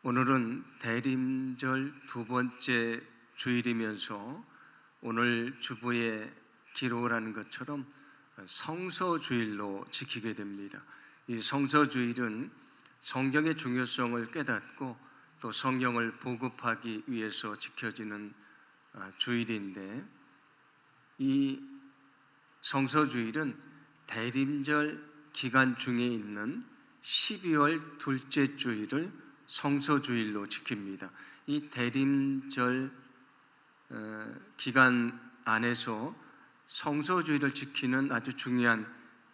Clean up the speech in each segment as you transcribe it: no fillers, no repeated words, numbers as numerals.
오늘은 대림절 두 번째 주일이면서 오늘 주보에 기록을 하는 것처럼 성서주일로 지키게 됩니다. 이 성서주일은 성경의 중요성을 깨닫고 또 성경을 보급하기 위해서 지켜지는 주일인데, 이 성서주일은 대림절 기간 중에 있는 12월 둘째 주일을 성서주일로 지킵니다. 이 대림절 기간 안에서 성서주일을 지키는 아주 중요한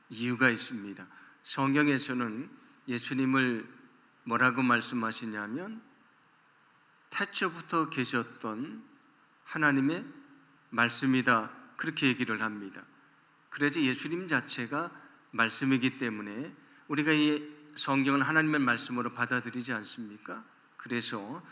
이유가 있습니다. 성경에서는 예수님을 뭐라고 말씀하시냐면 태초부터 계셨던 하나님의 말씀이다, 그렇게 얘기를 합니다. 그래서 예수님 자체가 말씀이기 때문에 우리가 이 성경은 하나님의 말씀으로 받아들이지 않습니까? 그래서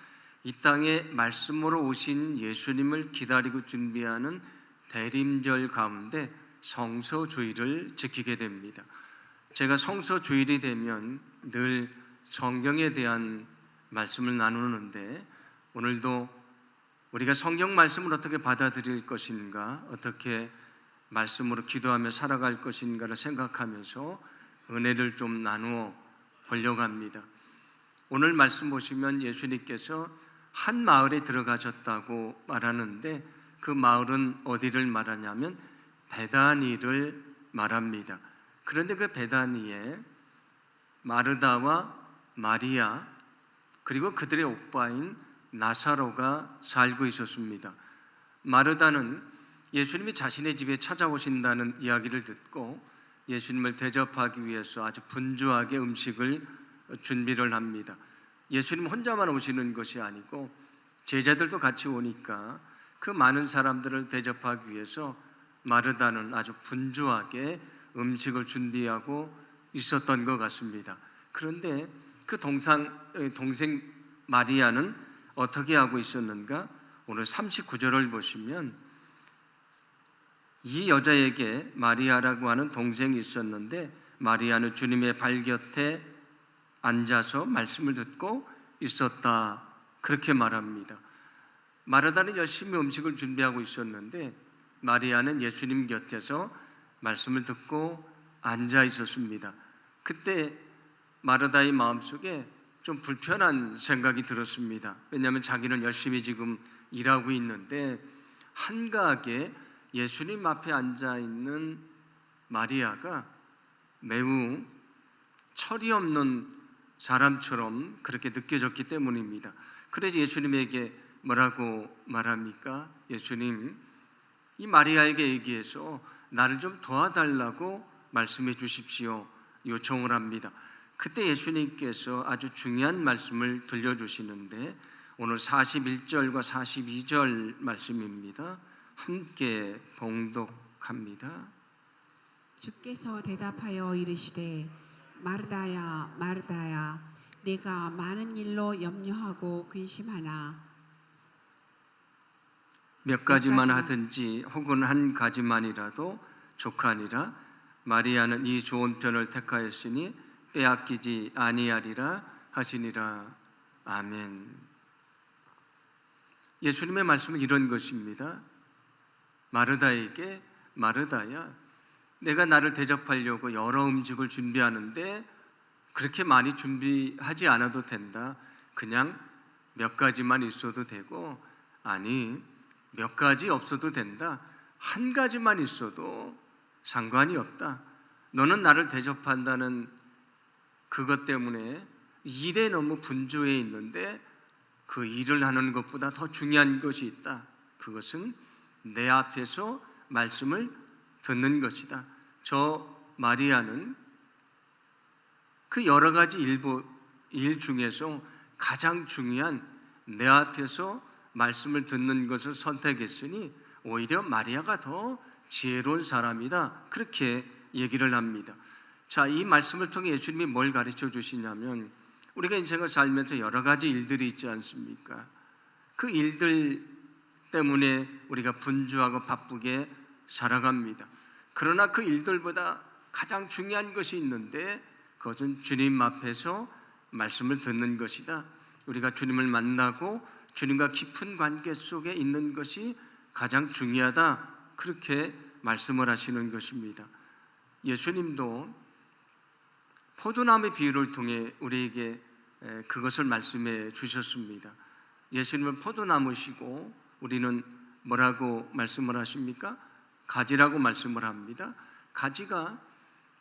이 땅에 말씀으로 오신 예수님을 기다리고 준비하는 대림절 가운데 성서주일을 지키게 됩니다. 제가 성서주일이 되면 늘 성경에 대한 말씀을 나누는데, 오늘도 우리가 성경 말씀을 어떻게 받아들일 것인가, 어떻게 말씀으로 기도하며 살아갈 것인가를 생각하면서 은혜를 좀 나누어 보려고 합니다. 오늘 말씀 보시면 예수님께서 한 마을에 들어가셨다고 말하는데, 그 마을은 어디를 말하냐면 베다니를 말합니다. 그런데 그 베다니에 마르다와 마리아 그리고 그들의 오빠인 나사로가 살고 있었습니다. 마르다는 예수님이 자신의 집에 찾아오신다는 이야기를 듣고 예수님을 대접하기 위해서 아주 분주하게 음식을 준비를 합니다. 예수님 혼자만 오시는 것이 아니고 제자들도 같이 오니까 그 많은 사람들을 대접하기 위해서 마르다는 아주 분주하게 음식을 준비하고 있었던 것 같습니다. 그런데 그 동생 마리아는 어떻게 하고 있었는가? 오늘 39절을 보시면 이 여자에게 마리아라고 하는 동생이 있었는데, 마리아는 주님의 발 곁에 앉아서 말씀을 듣고 있었다, 그렇게 말합니다. 마르다는 열심히 음식을 준비하고 있었는데 마리아는 예수님 곁에서 말씀을 듣고 앉아 있었습니다. 그때 마르다의 마음속에 좀 불편한 생각이 들었습니다. 왜냐하면 자기는 열심히 지금 일하고 있는데 한가하게 예수님 앞에 앉아 있는 마리아가 매우 철이 없는 사람처럼 그렇게 느껴졌기 때문입니다. 그래서 예수님에게 뭐라고 말합니까? 예수님, 이 마리아에게 얘기해서 나를 좀 도와달라고 말씀해 주십시오, 요청을 합니다. 그때 예수님께서 아주 중요한 말씀을 들려주시는데, 오늘 41절과 42절 말씀입니다. 함께 봉독합니다. 주께서 대답하여 이르시되 마르다야 마르다야, 내가 많은 일로 염려하고 근심하나 몇 가지만 하든지 혹은 한 가지만이라도 족하니라. 마리아는 이 좋은 편을 택하였으니 빼앗기지 아니하리라 하시니라. 아멘. 예수님의 말씀은 이런 것입니다. 마르다에게 마르다야, 내가 나를 대접하려고 여러 음식을 준비하는데 그렇게 많이 준비하지 않아도 된다. 그냥 몇 가지만 있어도 되고, 아니 몇 가지 없어도 된다. 한 가지만 있어도 상관이 없다. 너는 나를 대접한다는 그것 때문에 일에 너무 분주해 있는데 그 일을 하는 것보다 더 중요한 것이 있다. 그것은 내 앞에서 말씀을 듣는 것이다. 저 마리아는 그 여러 가지 일 중에서 가장 중요한 내 앞에서 말씀을 듣는 것을 선택했으니 오히려 마리아가 더 지혜로운 사람이다, 그렇게 얘기를 합니다. 자, 이 말씀을 통해 예수님이 뭘 가르쳐 주시냐면, 우리가 인생을 살면서 여러 가지 일들이 있지 않습니까? 그 일들 때문에 우리가 분주하고 바쁘게 살아갑니다. 그러나 그 일들보다 가장 중요한 것이 있는데 그것은 주님 앞에서 말씀을 듣는 것이다. 우리가 주님을 만나고 주님과 깊은 관계 속에 있는 것이 가장 중요하다, 그렇게 말씀을 하시는 것입니다. 예수님도 포도나무 비유를 통해 우리에게 그것을 말씀해 주셨습니다. 예수님은 포도나무시고 우리는 뭐라고 말씀을 하십니까? 가지라고 말씀을 합니다. 가지가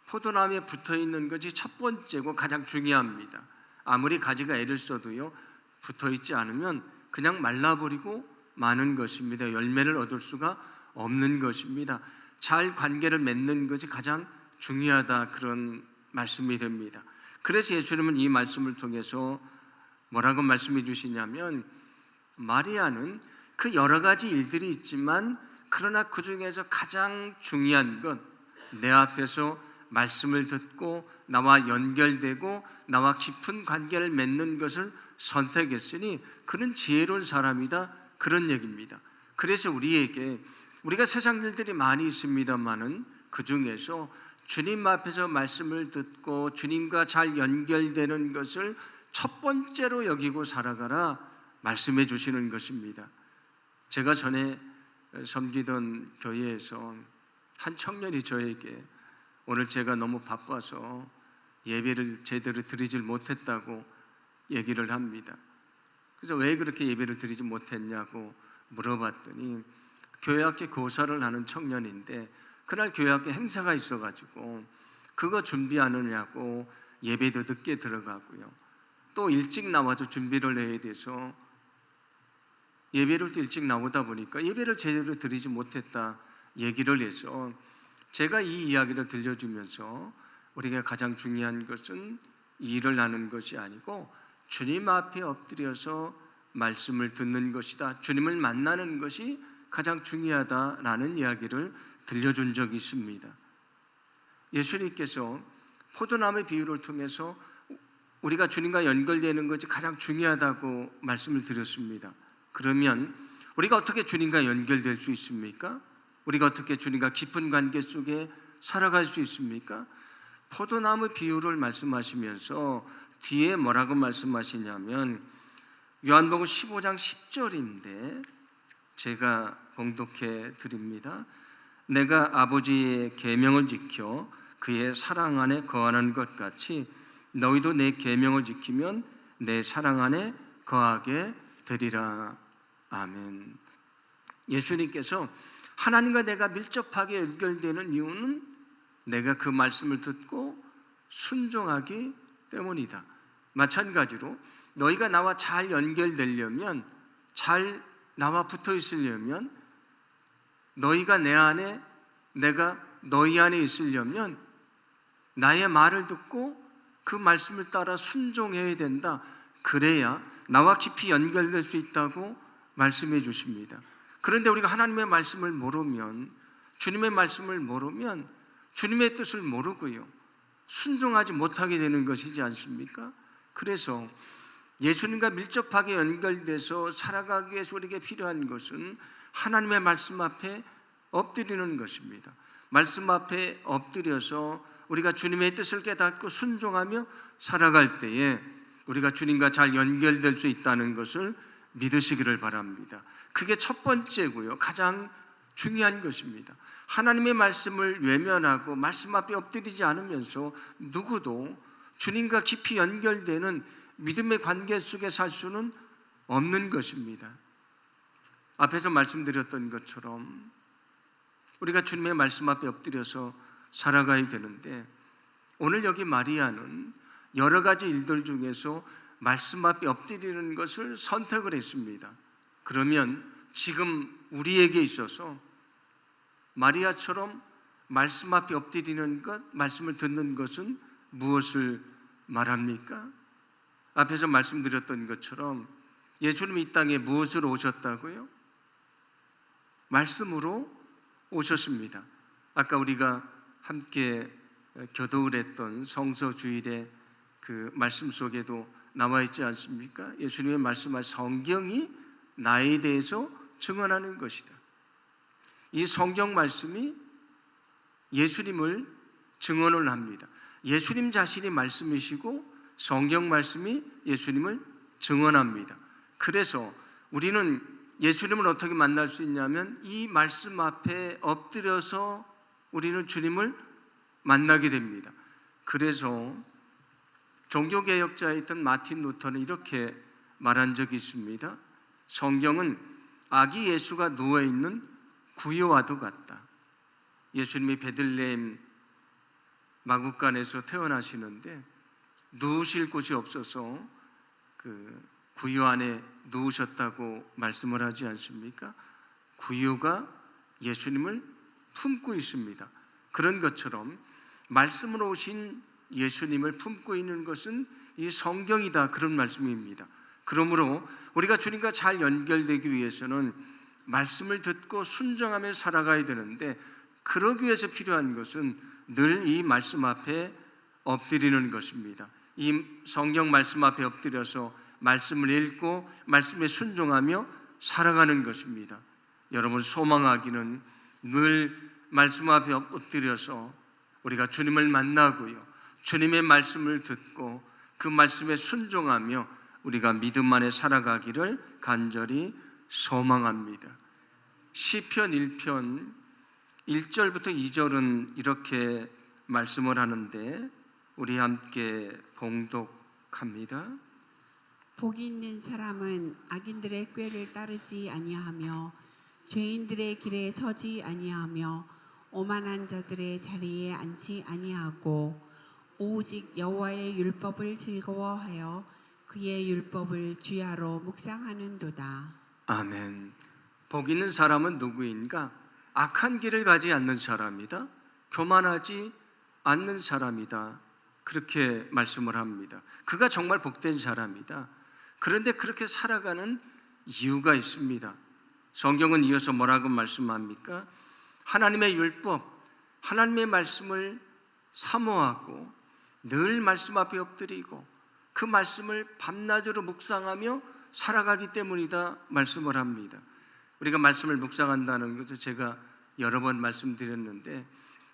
포도나무에 붙어 있는 것이 첫 번째고 가장 중요합니다. 아무리 가지가 애를 써도요, 붙어 있지 않으면 그냥 말라버리고 마는 것입니다. 열매를 얻을 수가 없는 것입니다. 잘 관계를 맺는 것이 가장 중요하다, 그런 말씀이 됩니다. 그래서 예수님은 이 말씀을 통해서 뭐라고 말씀해 주시냐면, 마리아는 그 여러 가지 일들이 있지만 그러나 그 중에서 가장 중요한 건 내 앞에서 말씀을 듣고 나와 연결되고 나와 깊은 관계를 맺는 것을 선택했으니 그는 지혜로운 사람이다, 그런 얘기입니다. 그래서 우리가 세상 일들이 많이 있습니다만은 그 중에서 주님 앞에서 말씀을 듣고 주님과 잘 연결되는 것을 첫 번째로 여기고 살아가라 말씀해 주시는 것입니다. 제가 전에 섬기던 교회에서 한 청년이 저에게 오늘 제가 너무 바빠서 예배를 제대로 드리질 못했다고 얘기를 합니다. 그래서 왜 그렇게 예배를 드리지 못했냐고 물어봤더니 교회학교 교사를 하는 청년인데 그날 교회학교 행사가 있어가지고 그거 준비하느냐고 예배도 늦게 들어가고요, 또 일찍 나와서 준비를 해야 돼서 예배를 또 일찍 나오다 보니까 예배를 제대로 드리지 못했다 얘기를 해서, 제가 이 이야기를 들려주면서 우리가 가장 중요한 것은 일을 하는 것이 아니고 주님 앞에 엎드려서 말씀을 듣는 것이다, 주님을 만나는 것이 가장 중요하다라는 이야기를 들려준 적이 있습니다. 예수님께서 포도나무의 비유를 통해서 우리가 주님과 연결되는 것이 가장 중요하다고 말씀을 드렸습니다. 그러면 우리가 어떻게 주님과 연결될 수 있습니까? 우리가 어떻게 주님과 깊은 관계 속에 살아갈 수 있습니까? 포도나무 비유를 말씀하시면서 뒤에 뭐라고 말씀하시냐면 요한복음 15장 10절인데 제가 봉독해 드립니다. 내가 아버지의 계명을 지켜 그의 사랑 안에 거하는 것 같이 너희도 내 계명을 지키면 내 사랑 안에 거하게 되리라. 아멘. 예수님께서 하나님과 내가 밀접하게 연결되는 이유는 내가 그 말씀을 듣고 순종하기 때문이다. 마찬가지로 너희가 나와 잘 연결되려면, 잘 나와 붙어 있으려면, 너희가 내 안에 내가 너희 안에 있으려면 나의 말을 듣고 그 말씀을 따라 순종해야 된다. 그래야 나와 깊이 연결될 수 있다고 말씀해 주십니다. 그런데 우리가 하나님의 말씀을 모르면, 주님의 말씀을 모르면 주님의 뜻을 모르고요, 순종하지 못하게 되는 것이지 않습니까? 그래서 예수님과 밀접하게 연결돼서 살아가기 위해서 우리에게 필요한 것은 하나님의 말씀 앞에 엎드리는 것입니다. 말씀 앞에 엎드려서 우리가 주님의 뜻을 깨닫고 순종하며 살아갈 때에 우리가 주님과 잘 연결될 수 있다는 것을 믿으시기를 바랍니다. 그게 첫 번째고요, 가장 중요한 것입니다. 하나님의 말씀을 외면하고 말씀 앞에 엎드리지 않으면서 누구도 주님과 깊이 연결되는 믿음의 관계 속에 살 수는 없는 것입니다. 앞에서 말씀드렸던 것처럼 우리가 주님의 말씀 앞에 엎드려서 살아가야 되는데, 오늘 여기 마리아는 여러 가지 일들 중에서 말씀 앞에 엎드리는 것을 선택을 했습니다. 그러면 지금 우리에게 있어서 마리아처럼 말씀 앞에 엎드리는 것, 말씀을 듣는 것은 무엇을 말합니까? 앞에서 말씀드렸던 것처럼 예수님이 이 땅에 무엇으로 오셨다고요? 말씀으로 오셨습니다. 아까 우리가 함께 교독을 했던 성서주일의 그 말씀 속에도 나와 있지 않습니까? 예수님의 말씀하신 성경이 나에 대해서 증언하는 것이다. 이 성경 말씀이 예수님을 증언을 합니다. 예수님 자신이 말씀이시고 성경 말씀이 예수님을 증언합니다. 그래서 우리는 예수님을 어떻게 만날 수 있냐면 이 말씀 앞에 엎드려서 우리는 주님을 만나게 됩니다. 그래서 종교개혁자였던 마틴 루터는 이렇게 말한 적이 있습니다. 성경은 아기 예수가 누워있는 구유와도 같다. 예수님이 베들레헴 마구간에서 태어나시는데 누우실 곳이 없어서 그 구유 안에 누우셨다고 말씀을 하지 않습니까? 구유가 예수님을 품고 있습니다. 그런 것처럼 말씀으로 오신 예수님을 품고 있는 것은 이 성경이다, 그런 말씀입니다. 그러므로 우리가 주님과 잘 연결되기 위해서는 말씀을 듣고 순종하며 살아가야 되는데, 그러기 위해서 필요한 것은 늘 이 말씀 앞에 엎드리는 것입니다. 이 성경 말씀 앞에 엎드려서 말씀을 읽고 말씀에 순종하며 살아가는 것입니다. 여러분, 소망하기는 늘 말씀 앞에 엎드려서 우리가 주님을 만나고요, 주님의 말씀을 듣고 그 말씀에 순종하며 우리가 믿음 안에 살아가기를 간절히 소망합니다. 시편 1편 1절부터 2절은 이렇게 말씀을 하는데 우리 함께 봉독합니다. 복이 있는 사람은 악인들의 꾀를 따르지 아니하며 죄인들의 길에 서지 아니하며 오만한 자들의 자리에 앉지 아니하고 오직 여호와의 율법을 즐거워하여 그의 율법을 주야로 묵상하는도다. 아멘. 복 있는 사람은 누구인가? 악한 길을 가지 않는 사람이다, 교만하지 않는 사람이다, 그렇게 말씀을 합니다. 그가 정말 복된 사람이다. 그런데 그렇게 살아가는 이유가 있습니다. 성경은 이어서 뭐라고 말씀합니까? 하나님의 율법, 하나님의 말씀을 사모하고 늘 말씀 앞에 엎드리고 그 말씀을 밤낮으로 묵상하며 살아가기 때문이다 말씀을 합니다. 우리가 말씀을 묵상한다는 것은 제가 여러 번 말씀드렸는데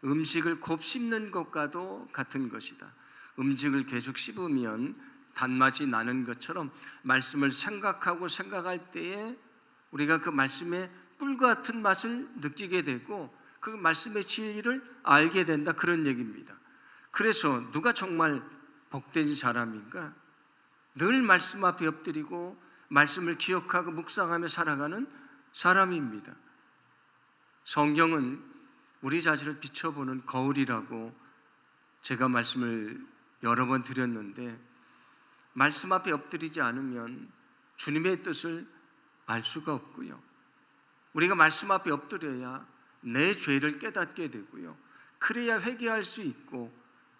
음식을 곱씹는 것과도 같은 것이다. 음식을 계속 씹으면 단맛이 나는 것처럼 말씀을 생각하고 생각할 때에 우리가 그 말씀의 꿀과 같은 맛을 느끼게 되고 그 말씀의 진리를 알게 된다, 그런 얘기입니다. 그래서 누가 정말 복된 사람인가? 늘 말씀 앞에 엎드리고 말씀을 기억하고 묵상하며 살아가는 사람입니다. 성경은 우리 자신을 비춰보는 거울이라고 제가 말씀을 여러 번 드렸는데, 말씀 앞에 엎드리지 않으면 주님의 뜻을 알 수가 없고요, 우리가 말씀 앞에 엎드려야 내 죄를 깨닫게 되고요, 그래야 회개할 수 있고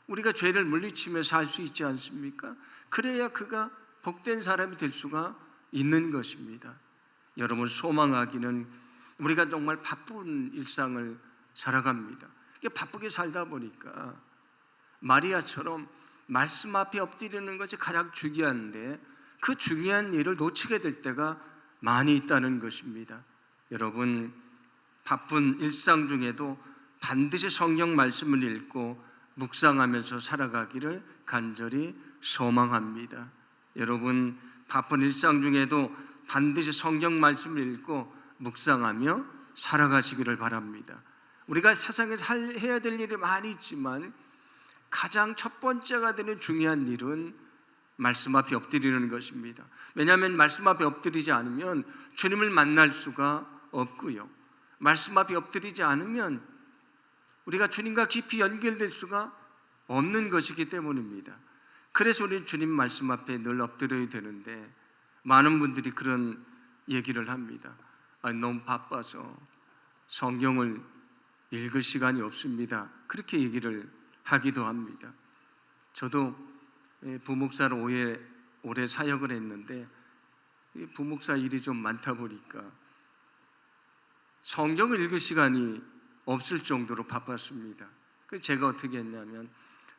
우리가 죄를 물리치며 살 수 있지 않습니까? 그래야 그가 복된 사람이 될 수가 있는 것입니다. 여러분, 소망하기는 우리가 정말 바쁜 일상을 살아갑니다. 바쁘게 살다 보니까 마리아처럼 말씀 앞에 엎드리는 것이 가장 중요한데 그 중요한 일을 놓치게 될 때가 많이 있다는 것입니다. 여러분, 바쁜 일상 중에도 반드시 성경 말씀을 읽고 묵상하면서 살아가기를 간절히 소망합니다. 여러분, 바쁜 일상 중에도 반드시 성경 말씀을 읽고 묵상하며 살아가시기를 바랍니다. 우리가 세상에서 해야 될 일이 많이 있지만 가장 첫 번째가 되는 중요한 일은 말씀 앞에 엎드리는 것입니다. 왜냐하면 말씀 앞에 엎드리지 않으면 주님을 만날 수가 없고요, 말씀 앞에 엎드리지 않으면 우리가 주님과 깊이 연결될 수가 없는 것이기 때문입니다. 그래서 우리는 주님 말씀 앞에 늘 엎드려야 되는데 많은 분들이 그런 얘기를 합니다. 너무 바빠서 성경을 읽을 시간이 없습니다, 그렇게 얘기를 하기도 합니다. 저도 부목사로 오래 사역을 했는데 부목사 일이 좀 많다 보니까 성경을 읽을 시간이 없을 정도로 바빴습니다. 그래서 제가 어떻게 했냐면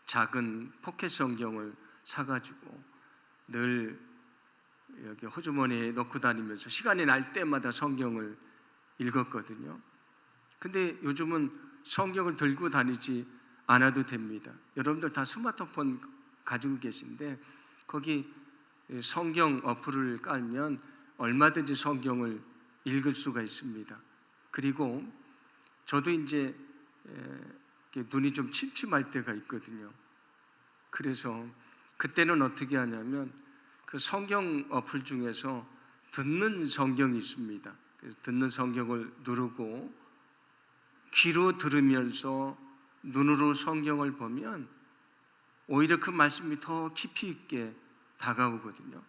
작은 포켓 성경을 사가지고 늘 여기 호주머니에 넣고 다니면서 시간이 날 때마다 성경을 읽었거든요. 근데 요즘은 성경을 들고 다니지 않아도 됩니다. 여러분들 다 스마트폰 가지고 계신데 거기 성경 어플을 깔면 얼마든지 성경을 읽을 수가 있습니다. 그리고 저도 이제 눈이 좀 침침할 때가 있거든요. 그래서 그때는 어떻게 하냐면 그 성경 어플 중에서 듣는 성경이 있습니다. 그래서 듣는 성경을 누르고 귀로 들으면서 눈으로 성경을 보면 오히려 그 말씀이 더 깊이 있게 다가오거든요.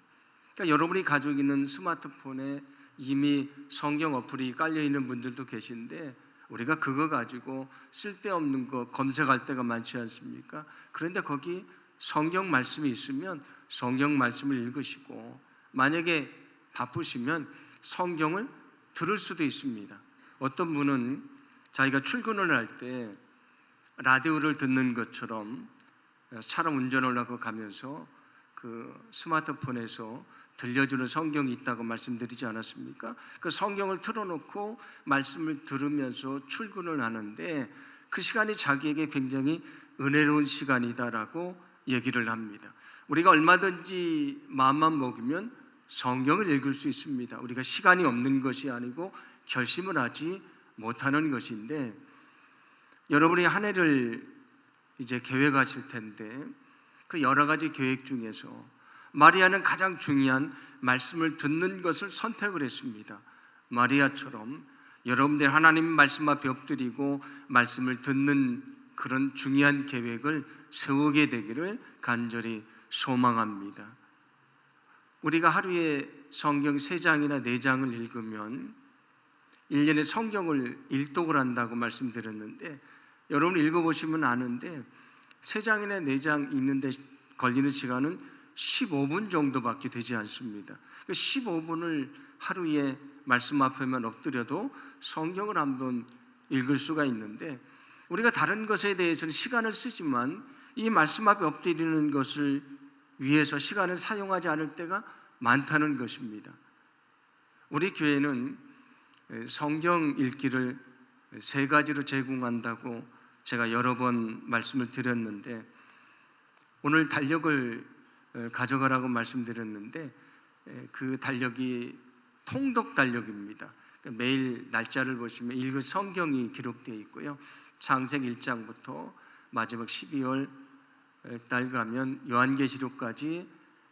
그러니까 여러분이 가지고 있는 스마트폰에 이미 성경 어플이 깔려 있는 분들도 계신데 우리가 그거 가지고 쓸데없는 거 검색할 때가 많지 않습니까? 그런데 거기 성경 말씀이 있으면 성경 말씀을 읽으시고, 만약에 바쁘시면 성경을 들을 수도 있습니다. 어떤 분은 자기가 출근을 할 때 라디오를 듣는 것처럼 차로 운전을 하고 가면서 그 스마트폰에서 들려주는 성경이 있다고 말씀드리지 않았습니까? 그 성경을 틀어놓고 말씀을 들으면서 출근을 하는데 그 시간이 자기에게 굉장히 은혜로운 시간이다라고 얘기를 합니다. 우리가 얼마든지 마음만 먹으면 성경을 읽을 수 있습니다. 우리가 시간이 없는 것이 아니고 결심을 하지 못하는 것인데, 여러분이 한 해를 이제 계획하실 텐데 그 여러 가지 계획 중에서 마리아는 가장 중요한 말씀을 듣는 것을 선택을 했습니다. 마리아처럼 여러분들 하나님 말씀 앞에 엎드리고 말씀을 듣는 그런 중요한 계획을 세우게 되기를 간절히 소망합니다. 우리가 하루에 성경 3장이나 4장을 읽으면 1년에 성경을 일독을 한다고 말씀드렸는데, 여러분 읽어보시면 아는데 3장이나 4장 읽는데 걸리는 시간은 15분 정도밖에 되지 않습니다. 15분을 하루에 말씀 앞에만 엎드려도 성경을 한번 읽을 수가 있는데, 우리가 다른 것에 대해서는 시간을 쓰지만 이 말씀 앞에 엎드리는 것을 위해서 시간을 사용하지 않을 때가 많다는 것입니다. 우리 교회는 성경 읽기를 3가지로 제공한다고 제가 여러 번 말씀을 드렸는데, 오늘 달력을 가져가라고 말씀드렸는데 그 달력이 통독 달력입니다. 매일 날짜를 보시면 읽을 성경이 기록되어 있고요. 창세기 1장부터 마지막 12월 달 가면 요한계시록까지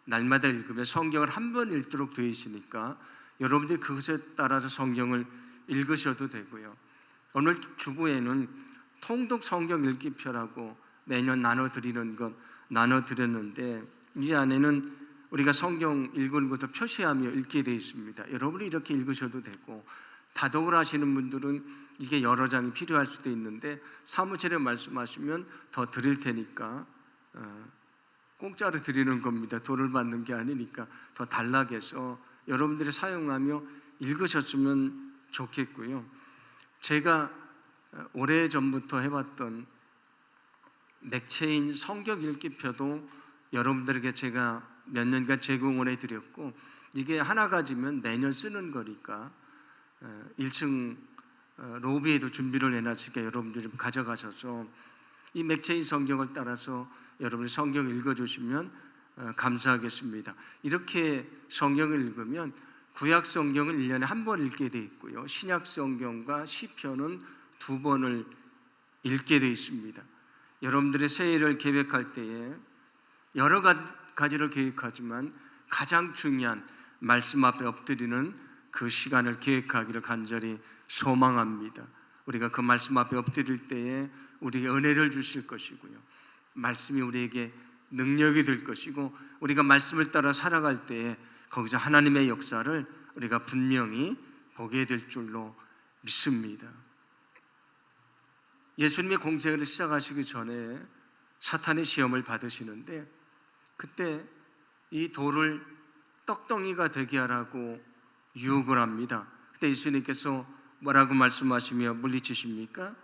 날마다 읽으면 성경을 한 번 읽도록 되어 있으니까 여러분들이 그것에 따라서 성경을 읽으셔도 되고요. 오늘 주부에는 통독 성경 읽기표라고 매년 나눠드리는 것 나눠드렸는데, 이 안에는 우리가 성경 읽은 것을 표시하며 읽게 되어 있습니다. 여러분이 이렇게 읽으셔도 되고, 다독을 하시는 분들은 이게 여러 장이 필요할 수도 있는데 사무실에 말씀하시면 더 드릴 테니까, 공짜로 드리는 겁니다. 돈을 받는 게 아니니까 더 단락해서 여러분들이 사용하며 읽으셨으면 좋겠고요. 제가 오래전부터 해봤던 맥체인 성경 읽기표도 여러분들에게 제가 몇 년간 제공을 해드렸고, 이게 하나 가지면 매년 쓰는 거니까 1층 로비에도 준비를 해놨으니까 여러분들 좀 가져가셔서 이 맥체인 성경을 따라서 여러분이 성경 읽어주시면 감사하겠습니다. 이렇게 성경을 읽으면 구약 성경은 1년에 한 번 읽게 돼 있고요, 신약 성경과 시편은 2번을 읽게 돼 있습니다. 여러분들의 새해를 계획할 때에 여러 가지를 계획하지만 가장 중요한 말씀 앞에 엎드리는 그 시간을 계획하기를 간절히 소망합니다. 우리가 그 말씀 앞에 엎드릴 때에 우리에게 은혜를 주실 것이고요, 말씀이 우리에게 능력이 될 것이고, 우리가 말씀을 따라 살아갈 때에 거기서 하나님의 역사를 우리가 분명히 보게 될 줄로 믿습니다. 예수님의 공생애를 시작하시기 전에 사탄의 시험을 받으시는데, 그때 이 돌을 떡덩이가 되게 하라고 유혹을 합니다. 그때 예수님께서 뭐라고 말씀하시며 물리치십니까?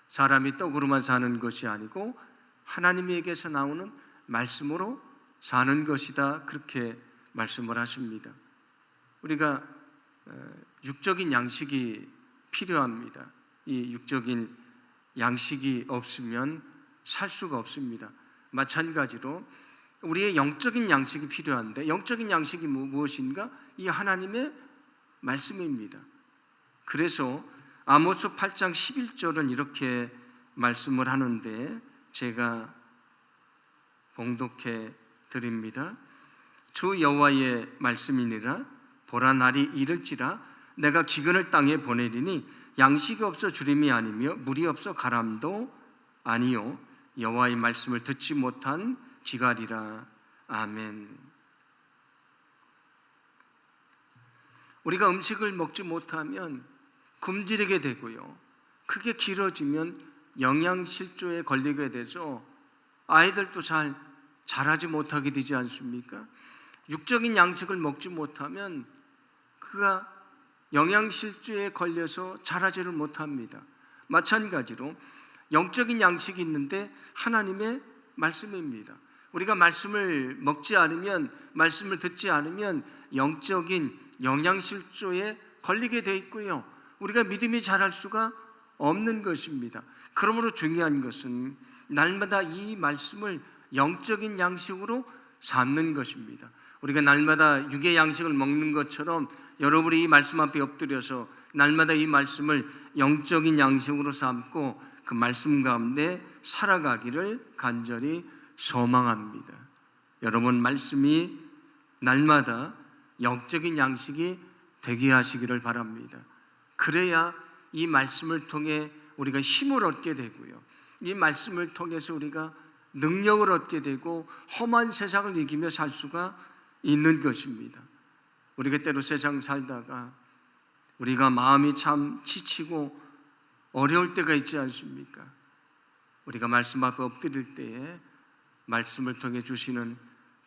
사람이 떡으로만 사는 것이 아니고 하나님에게서 나오는 말씀으로 사는 것이다, 그렇게 말씀을 하십니다. 우리가 육적인 양식이 필요합니다. 이 육적인 양식이 없으면 살 수가 없습니다. 마찬가지로 우리의 영적인 양식이 필요한데 영적인 양식이 무엇인가? 이 하나님의 말씀입니다. 그래서 아모스 8장 11절은 이렇게 말씀을 하는데 제가 봉독해 드립니다. 주 여호와의 말씀이니라. 보라, 날이 이를지라 내가 기근을 땅에 보내리니 양식이 없어 주림이 아니며 물이 없어 가람도 아니요 여호와의 말씀을 듣지 못한 기갈이라. 아멘. 우리가 음식을 먹지 못하면 굶주리게 되고요, 그게 길어지면 영양실조에 걸리게 돼서 아이들도 잘 자라지 못하게 되지 않습니까? 육적인 양식을 먹지 못하면 그가 영양실조에 걸려서 자라지를 못합니다. 마찬가지로 영적인 양식이 있는데 하나님의 말씀입니다. 우리가 말씀을 먹지 않으면, 말씀을 듣지 않으면 영적인 영양실조에 걸리게 돼 있고요, 우리가 믿음이 자랄 수가 없는 것입니다. 그러므로 중요한 것은 날마다 이 말씀을 영적인 양식으로 삼는 것입니다. 우리가 날마다 육의 양식을 먹는 것처럼 여러분이 이 말씀 앞에 엎드려서 날마다 이 말씀을 영적인 양식으로 삼고 그 말씀 가운데 살아가기를 간절히 소망합니다. 여러분 말씀이 날마다 영적인 양식이 되게 하시기를 바랍니다. 그래야 이 말씀을 통해 우리가 힘을 얻게 되고요, 이 말씀을 통해서 우리가 능력을 얻게 되고 험한 세상을 이기며 살 수가 있는 것입니다. 우리가 때로 세상 살다가 우리가 마음이 참 지치고 어려울 때가 있지 않습니까? 우리가 말씀 앞에 엎드릴 때에 말씀을 통해 주시는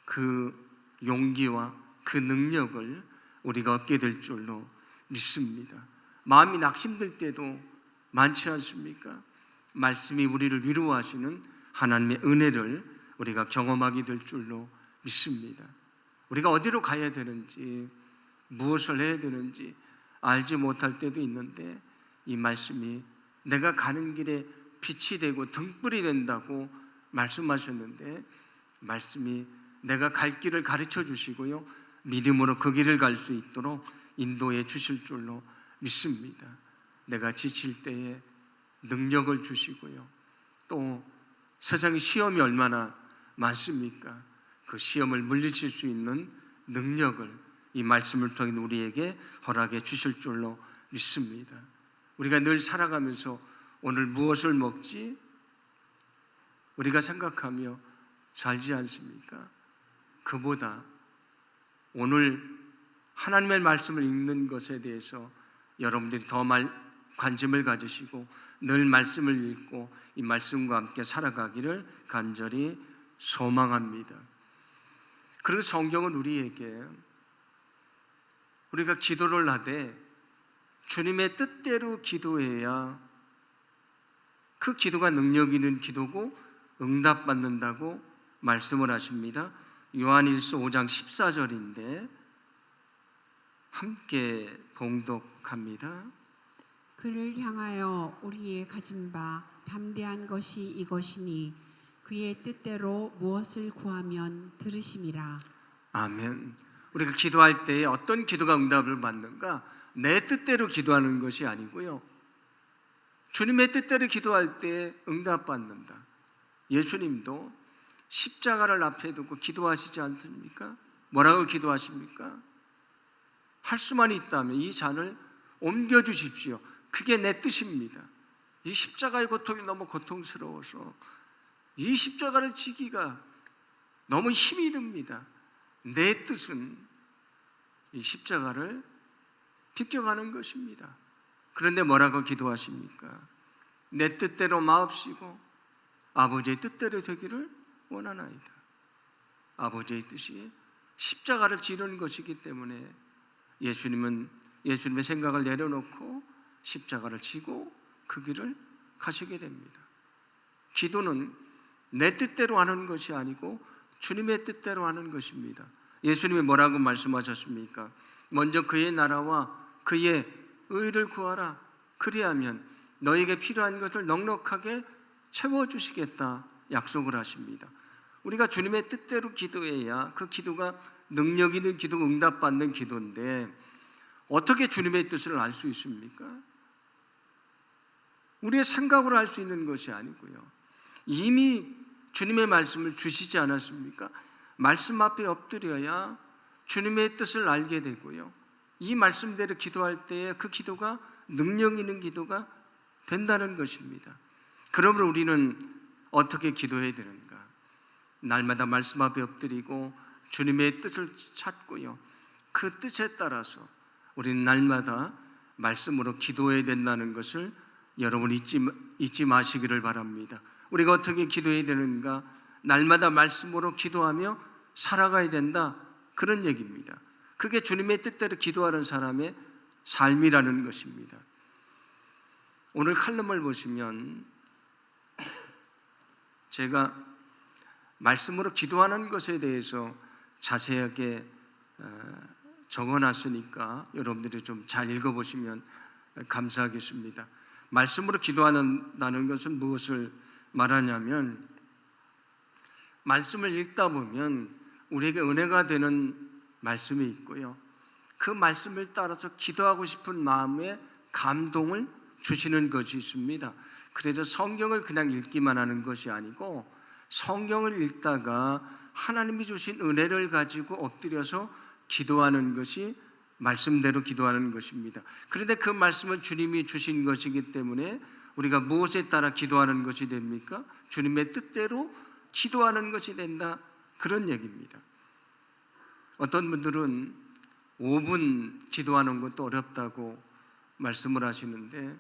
그 용기와 그 능력을 우리가 얻게 될 줄로 믿습니다. 마음이 낙심될 때도 많지 않습니까? 말씀이 우리를 위로하시는 하나님의 은혜를 우리가 경험하게 될 줄로 믿습니다. 우리가 어디로 가야 되는지, 무엇을 해야 되는지 알지 못할 때도 있는데 이 말씀이 내가 가는 길에 빛이 되고 등불이 된다고 말씀하셨는데, 말씀이 내가 갈 길을 가르쳐 주시고요, 믿음으로 그 길을 갈 수 있도록 인도해 주실 줄로 믿습니다. 내가 지칠 때에 능력을 주시고요, 또 세상의 시험이 얼마나 많습니까? 그 시험을 물리칠 수 있는 능력을 이 말씀을 통해 우리에게 허락해 주실 줄로 믿습니다. 우리가 늘 살아가면서 오늘 무엇을 먹지? 우리가 생각하며 살지 않습니까? 그보다 오늘 하나님의 말씀을 읽는 것에 대해서 여러분들이 더 관심을 가지시고 늘 말씀을 읽고 이 말씀과 함께 살아가기를 간절히 소망합니다. 그리고 성경은 우리에게 우리가 기도를 하되 주님의 뜻대로 기도해야 그 기도가 능력 있는 기도고 응답받는다고 말씀을 하십니다. 요한일서 5장 14절인데 함께 봉독합니다. 그를 향하여 우리의 가진 바 담대한 것이 이것이니 그의 뜻대로 무엇을 구하면 들으심이라. 아멘. 우리가 기도할 때에 어떤 기도가 응답을 받는가? 내 뜻대로 기도하는 것이 아니고요, 주님의 뜻대로 기도할 때 응답받는다. 예수님도 십자가를 앞에 두고 기도하시지 않습니까? 뭐라고 기도하십니까? 할 수만 있다면 이 잔을 옮겨주십시오. 그게 내 뜻입니다. 이 십자가의 고통이 너무 고통스러워서 이 십자가를 지기가 너무 힘이 듭니다. 내 뜻은 이 십자가를 비껴가는 것입니다. 그런데 뭐라고 기도하십니까? 내 뜻대로 마옵시고 아버지의 뜻대로 되기를 원하나이다. 아버지의 뜻이 십자가를 지르는 것이기 때문에 예수님은 예수님의 생각을 내려놓고 십자가를 지고 그 길을 가시게 됩니다. 기도는 내 뜻대로 하는 것이 아니고 주님의 뜻대로 하는 것입니다. 예수님이 뭐라고 말씀하셨습니까? 먼저 그의 나라와 그의 의를 구하라. 그리하면 너에게 필요한 것을 넉넉하게 채워주시겠다 약속을 하십니다. 우리가 주님의 뜻대로 기도해야 그 기도가 능력 있는 기도, 응답받는 기도인데 어떻게 주님의 뜻을 알 수 있습니까? 우리의 생각으로 할 수 있는 것이 아니고요. 이미 주님의 말씀을 주시지 않았습니까? 말씀 앞에 엎드려야 주님의 뜻을 알게 되고요. 이 말씀대로 기도할 때에 그 기도가 능력 있는 기도가 된다는 것입니다. 그러므로 우리는 어떻게 기도해야 되는가? 날마다 말씀 앞에 엎드리고 주님의 뜻을 찾고요. 그 뜻에 따라서 우리는 날마다 말씀으로 기도해야 된다는 것을 여러분 잊지 마시기를 바랍니다. 우리가 어떻게 기도해야 되는가? 날마다 말씀으로 기도하며 살아가야 된다, 그런 얘기입니다. 그게 주님의 뜻대로 기도하는 사람의 삶이라는 것입니다. 오늘 칼럼을 보시면 제가 말씀으로 기도하는 것에 대해서 자세하게 적어놨으니까 여러분들이 좀 잘 읽어보시면 감사하겠습니다. 말씀으로 기도한다는 것은 무엇을 말하냐면, 말씀을 읽다 보면 우리에게 은혜가 되는 말씀이 있고요, 그 말씀을 따라서 기도하고 싶은 마음에 감동을 주시는 것이 있습니다. 그래서 성경을 그냥 읽기만 하는 것이 아니고 성경을 읽다가 하나님이 주신 은혜를 가지고 엎드려서 기도하는 것이 말씀대로 기도하는 것입니다. 그런데 그 말씀은 주님이 주신 것이기 때문에 우리가 무엇에 따라 기도하는 것이 됩니까? 주님의 뜻대로 기도하는 것이 된다, 그런 얘기입니다. 어떤 분들은 5분 기도하는 것도 어렵다고 말씀을 하시는데,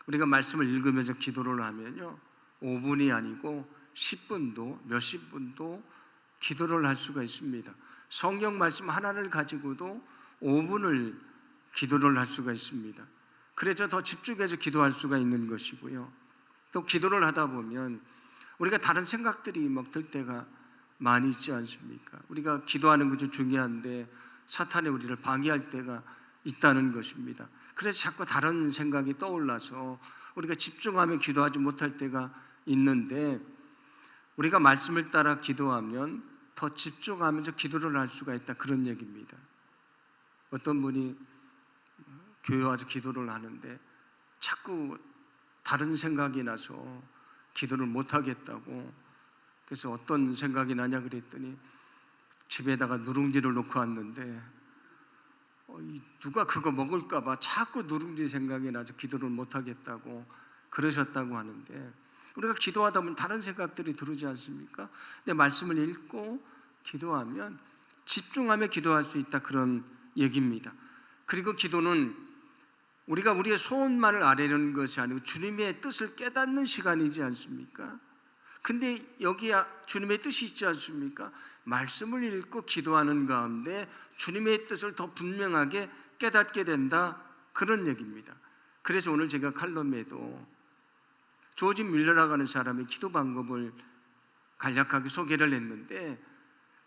우리가 말씀을 읽으면서 기도를 하면요, 5분이 아니고 10분도 몇십 분도 기도를 할 수가 있습니다. 성경 말씀 하나를 가지고도 5분을 기도를 할 수가 있습니다. 그래서 더 집중해서 기도할 수가 있는 것이고요. 또 기도를 하다 보면 우리가 다른 생각들이 막 들 때가 많이 있지 않습니까? 우리가 기도하는 것도 중요한데 사탄이 우리를 방해할 때가 있다는 것입니다. 그래서 자꾸 다른 생각이 떠올라서 우리가 집중하며 기도하지 못할 때가 있는데, 우리가 말씀을 따라 기도하면 더 집중하면서 기도를 할 수가 있다, 그런 얘기입니다. 어떤 분이 교회 와서 기도를 하는데 자꾸 다른 생각이 나서 기도를 못 하겠다고, 그래서 어떤 생각이 나냐 그랬더니 집에다가 누룽지를 놓고 왔는데 누가 그거 먹을까 봐 자꾸 누룽지 생각이 나서 기도를 못 하겠다고 그러셨다고 하는데, 우리가 기도하다 보면 다른 생각들이 들어오지 않습니까? 근데 말씀을 읽고 기도하면 집중하며 기도할 수 있다, 그런 얘기입니다. 그리고 기도는 우리가 우리의 소원만을 아뢰는 것이 아니고 주님의 뜻을 깨닫는 시간이지 않습니까? 근데 여기에 주님의 뜻이 있지 않습니까? 말씀을 읽고 기도하는 가운데 주님의 뜻을 더 분명하게 깨닫게 된다, 그런 얘기입니다. 그래서 오늘 제가 칼럼에도 조지 밀러라고 하는 사람의 기도 방법을 간략하게 소개를 했는데,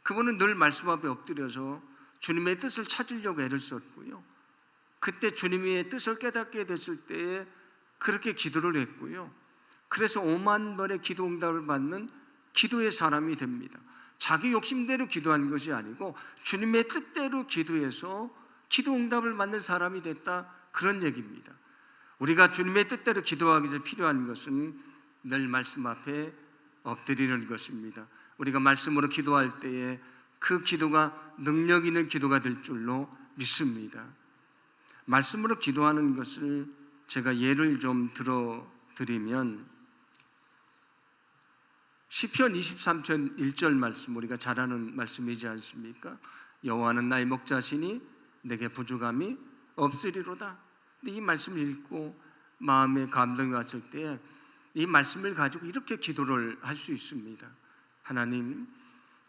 그분은 늘 말씀 앞에 엎드려서 주님의 뜻을 찾으려고 애를 썼고요, 그때 주님의 뜻을 깨닫게 됐을 때에 그렇게 기도를 했고요, 그래서 5만 번의 기도 응답을 받는 기도의 사람이 됩니다. 자기 욕심대로 기도한 것이 아니고 주님의 뜻대로 기도해서 기도 응답을 받는 사람이 됐다, 그런 얘기입니다. 우리가 주님의 뜻대로 기도하기 위해서 필요한 것은 늘 말씀 앞에 엎드리는 것입니다. 우리가 말씀으로 기도할 때에 그 기도가 능력 있는 기도가 될 줄로 믿습니다. 말씀으로 기도하는 것을 제가 예를 좀 들어드리면, 시편 23편 1절 말씀, 우리가 잘 아는 말씀이지 않습니까? 여호와는 나의 목자시니 내게 부족함이 없으리로다. 근데 이 말씀을 읽고 마음에 감동이 왔을 때 이 말씀을 가지고 이렇게 기도를 할 수 있습니다. 하나님,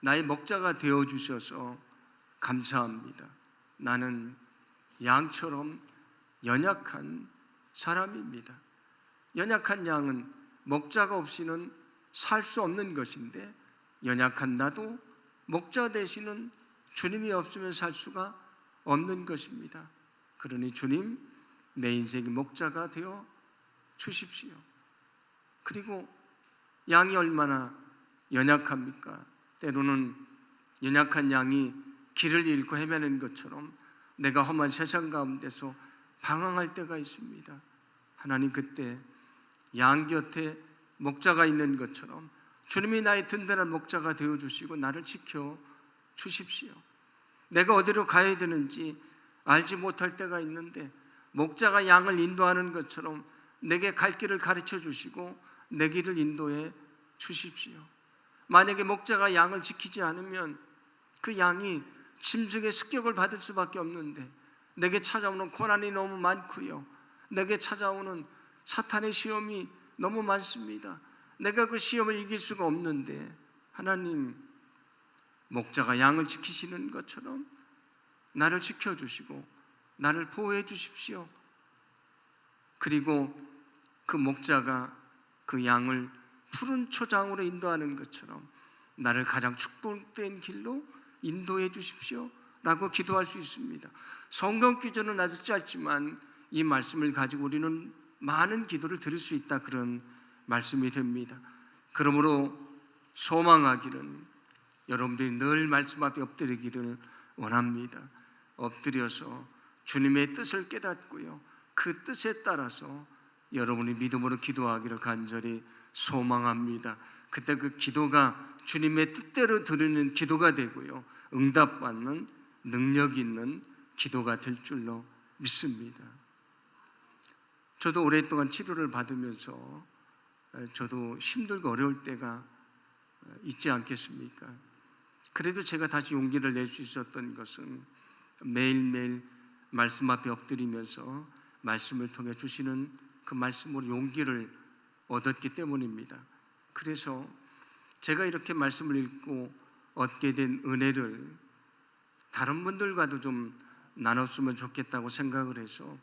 나의 목자가 되어주셔서 감사합니다. 나는 양처럼 연약한 사람입니다. 연약한 양은 목자가 없이는 살 수 없는 것인데, 연약한 나도 목자 되시는 주님이 없으면 살 수가 없는 것입니다. 그러니 주님, 내 인생의 목자가 되어 주십시오. 그리고 양이 얼마나 연약합니까? 때로는 연약한 양이 길을 잃고 헤매는 것처럼 내가 험한 세상 가운데서 방황할 때가 있습니다. 하나님, 그때 양 곁에 목자가 있는 것처럼 주님이 나의 든든한 목자가 되어주시고 나를 지켜 주십시오. 내가 어디로 가야 되는지 알지 못할 때가 있는데 목자가 양을 인도하는 것처럼 내게 갈 길을 가르쳐 주시고 내 길을 인도해 주십시오. 만약에 목자가 양을 지키지 않으면 그 양이 짐승의 습격을 받을 수밖에 없는데 내게 찾아오는 고난이 너무 많고요, 내게 찾아오는 사탄의 시험이 너무 많습니다. 내가 그 시험을 이길 수가 없는데 하나님, 목자가 양을 지키시는 것처럼 나를 지켜주시고 나를 보호해 주십시오. 그리고 그 목자가 그 양을 푸른 초장으로 인도하는 것처럼 나를 가장 축복된 길로 인도해 주십시오 라고 기도할 수 있습니다. 성경 기조는 아주 짧지만 이 말씀을 가지고 우리는 많은 기도를 드릴 수 있다, 그런 말씀이 됩니다. 그러므로 소망하기는 여러분들이 늘 말씀 앞에 엎드리기를 원합니다. 엎드려서 주님의 뜻을 깨닫고요, 그 뜻에 따라서 여러분이 믿음으로 기도하기를 간절히 소망합니다. 그때 그 기도가 주님의 뜻대로 드리는 기도가 되고요, 응답받는 능력 있는 기도가 될 줄로 믿습니다. 저도 오랫동안 치료를 받으면서 저도 힘들고 어려울 때가 있지 않겠습니까? 그래도 제가 다시 용기를 낼 수 있었던 것은 매일매일 말씀 앞에 엎드리면서 말씀을 통해 주시는 그 말씀으로 용기를 얻었기 때문입니다. 그래서 제가 이렇게 말씀을 읽고 얻게 된 은혜를 다른 분들과도 좀 나눴으면 좋겠다고 생각을 해서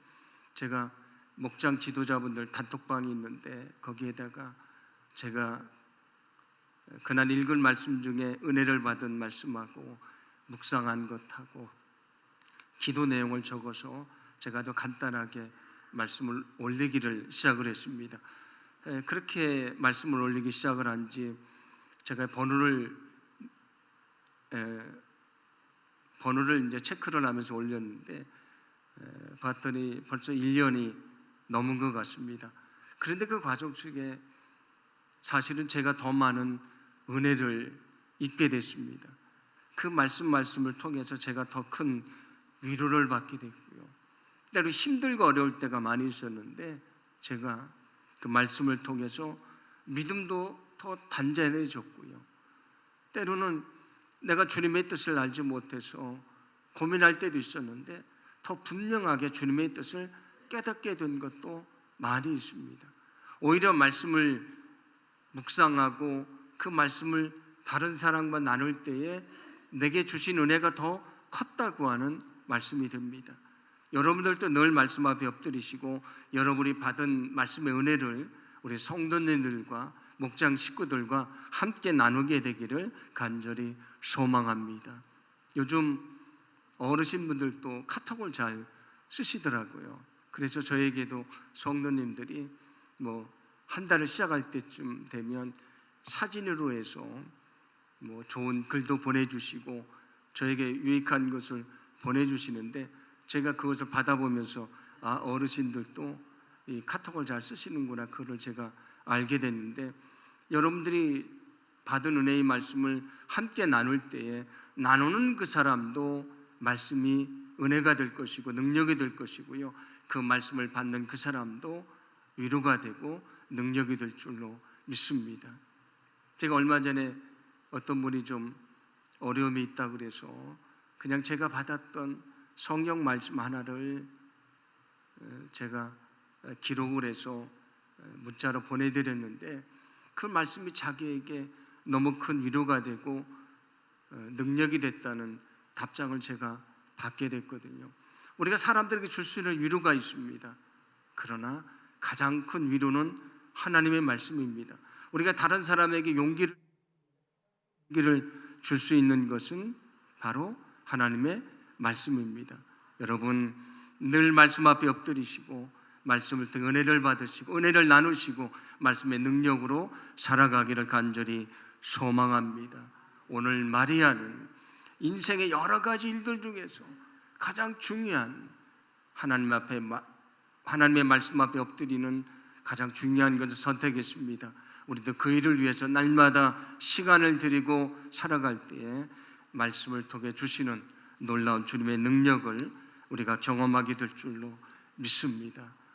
제가 목장 지도자분들 단톡방이 있는데 거기에다가 제가 그날 읽은 말씀 중에 은혜를 받은 말씀하고 묵상한 것하고 기도 내용을 적어서 제가 더 간단하게 말씀을 올리기를 시작을 했습니다. 그렇게 말씀을 올리기 시작을 한 지 제가 번호를 이제 체크를 하면서 올렸는데 봤더니 벌써 1년이 넘은 것 같습니다. 그런데 그 과정 속에 사실은 제가 더 많은 은혜를 잊게 됐습니다. 그 말씀을 통해서 제가 더 큰 위로를 받게 됐고요, 때로 힘들고 어려울 때가 많이 있었는데 제가 그 말씀을 통해서 믿음도 더 단단해졌고요, 때로는 내가 주님의 뜻을 알지 못해서 고민할 때도 있었는데 더 분명하게 주님의 뜻을 깨닫게 된 것도 많이 있습니다. 오히려 말씀을 묵상하고 그 말씀을 다른 사람과 나눌 때에 내게 주신 은혜가 더 컸다고 하는 말씀이 됩니다. 여러분들도 늘 말씀 앞에 엎드리시고 여러분이 받은 말씀의 은혜를 우리 성도님들과 목장 식구들과 함께 나누게 되기를 간절히 소망합니다. 요즘 어르신분들도 카톡을 잘 쓰시더라고요. 그래서 저에게도 성도님들이 한 달을 시작할 때쯤 되면 사진으로 해서 좋은 글도 보내주시고 저에게 유익한 것을 보내주시는데 제가 그것을 받아보면서 어르신들도 이 카톡을 잘 쓰시는구나, 그걸 제가 알게 됐는데 여러분들이 받은 은혜의 말씀을 함께 나눌 때에 나누는 그 사람도 말씀이 은혜가 될 것이고 능력이 될 것이고요, 그 말씀을 받는 그 사람도 위로가 되고 능력이 될 줄로 믿습니다. 제가 얼마 전에 어떤 분이 좀 어려움이 있다 그래서 그냥 제가 받았던 성경 말씀 하나를 제가 기록을 해서 문자로 보내드렸는데 그 말씀이 자기에게 너무 큰 위로가 되고 능력이 됐다는 답장을 제가 받게 됐거든요. 우리가 사람들에게 줄 수 있는 위로가 있습니다. 그러나 가장 큰 위로는 하나님의 말씀입니다. 우리가 다른 사람에게 용기를 줄 수 있는 것은 바로 하나님의 말씀입니다. 여러분 늘 말씀 앞에 엎드리시고 말씀을 통해 은혜를 받으시고 은혜를 나누시고 말씀의 능력으로 살아가기를 간절히 소망합니다. 오늘 마리아는 인생의 여러 가지 일들 중에서 가장 중요한 하나님의 말씀 앞에 엎드리는 가장 중요한 것을 선택했습니다. 우리도 그 일을 위해서 날마다 시간을 들이고 살아갈 때에 말씀을 통해 주시는 놀라운 주님의 능력을 우리가 경험하게 될 줄로 믿습니다.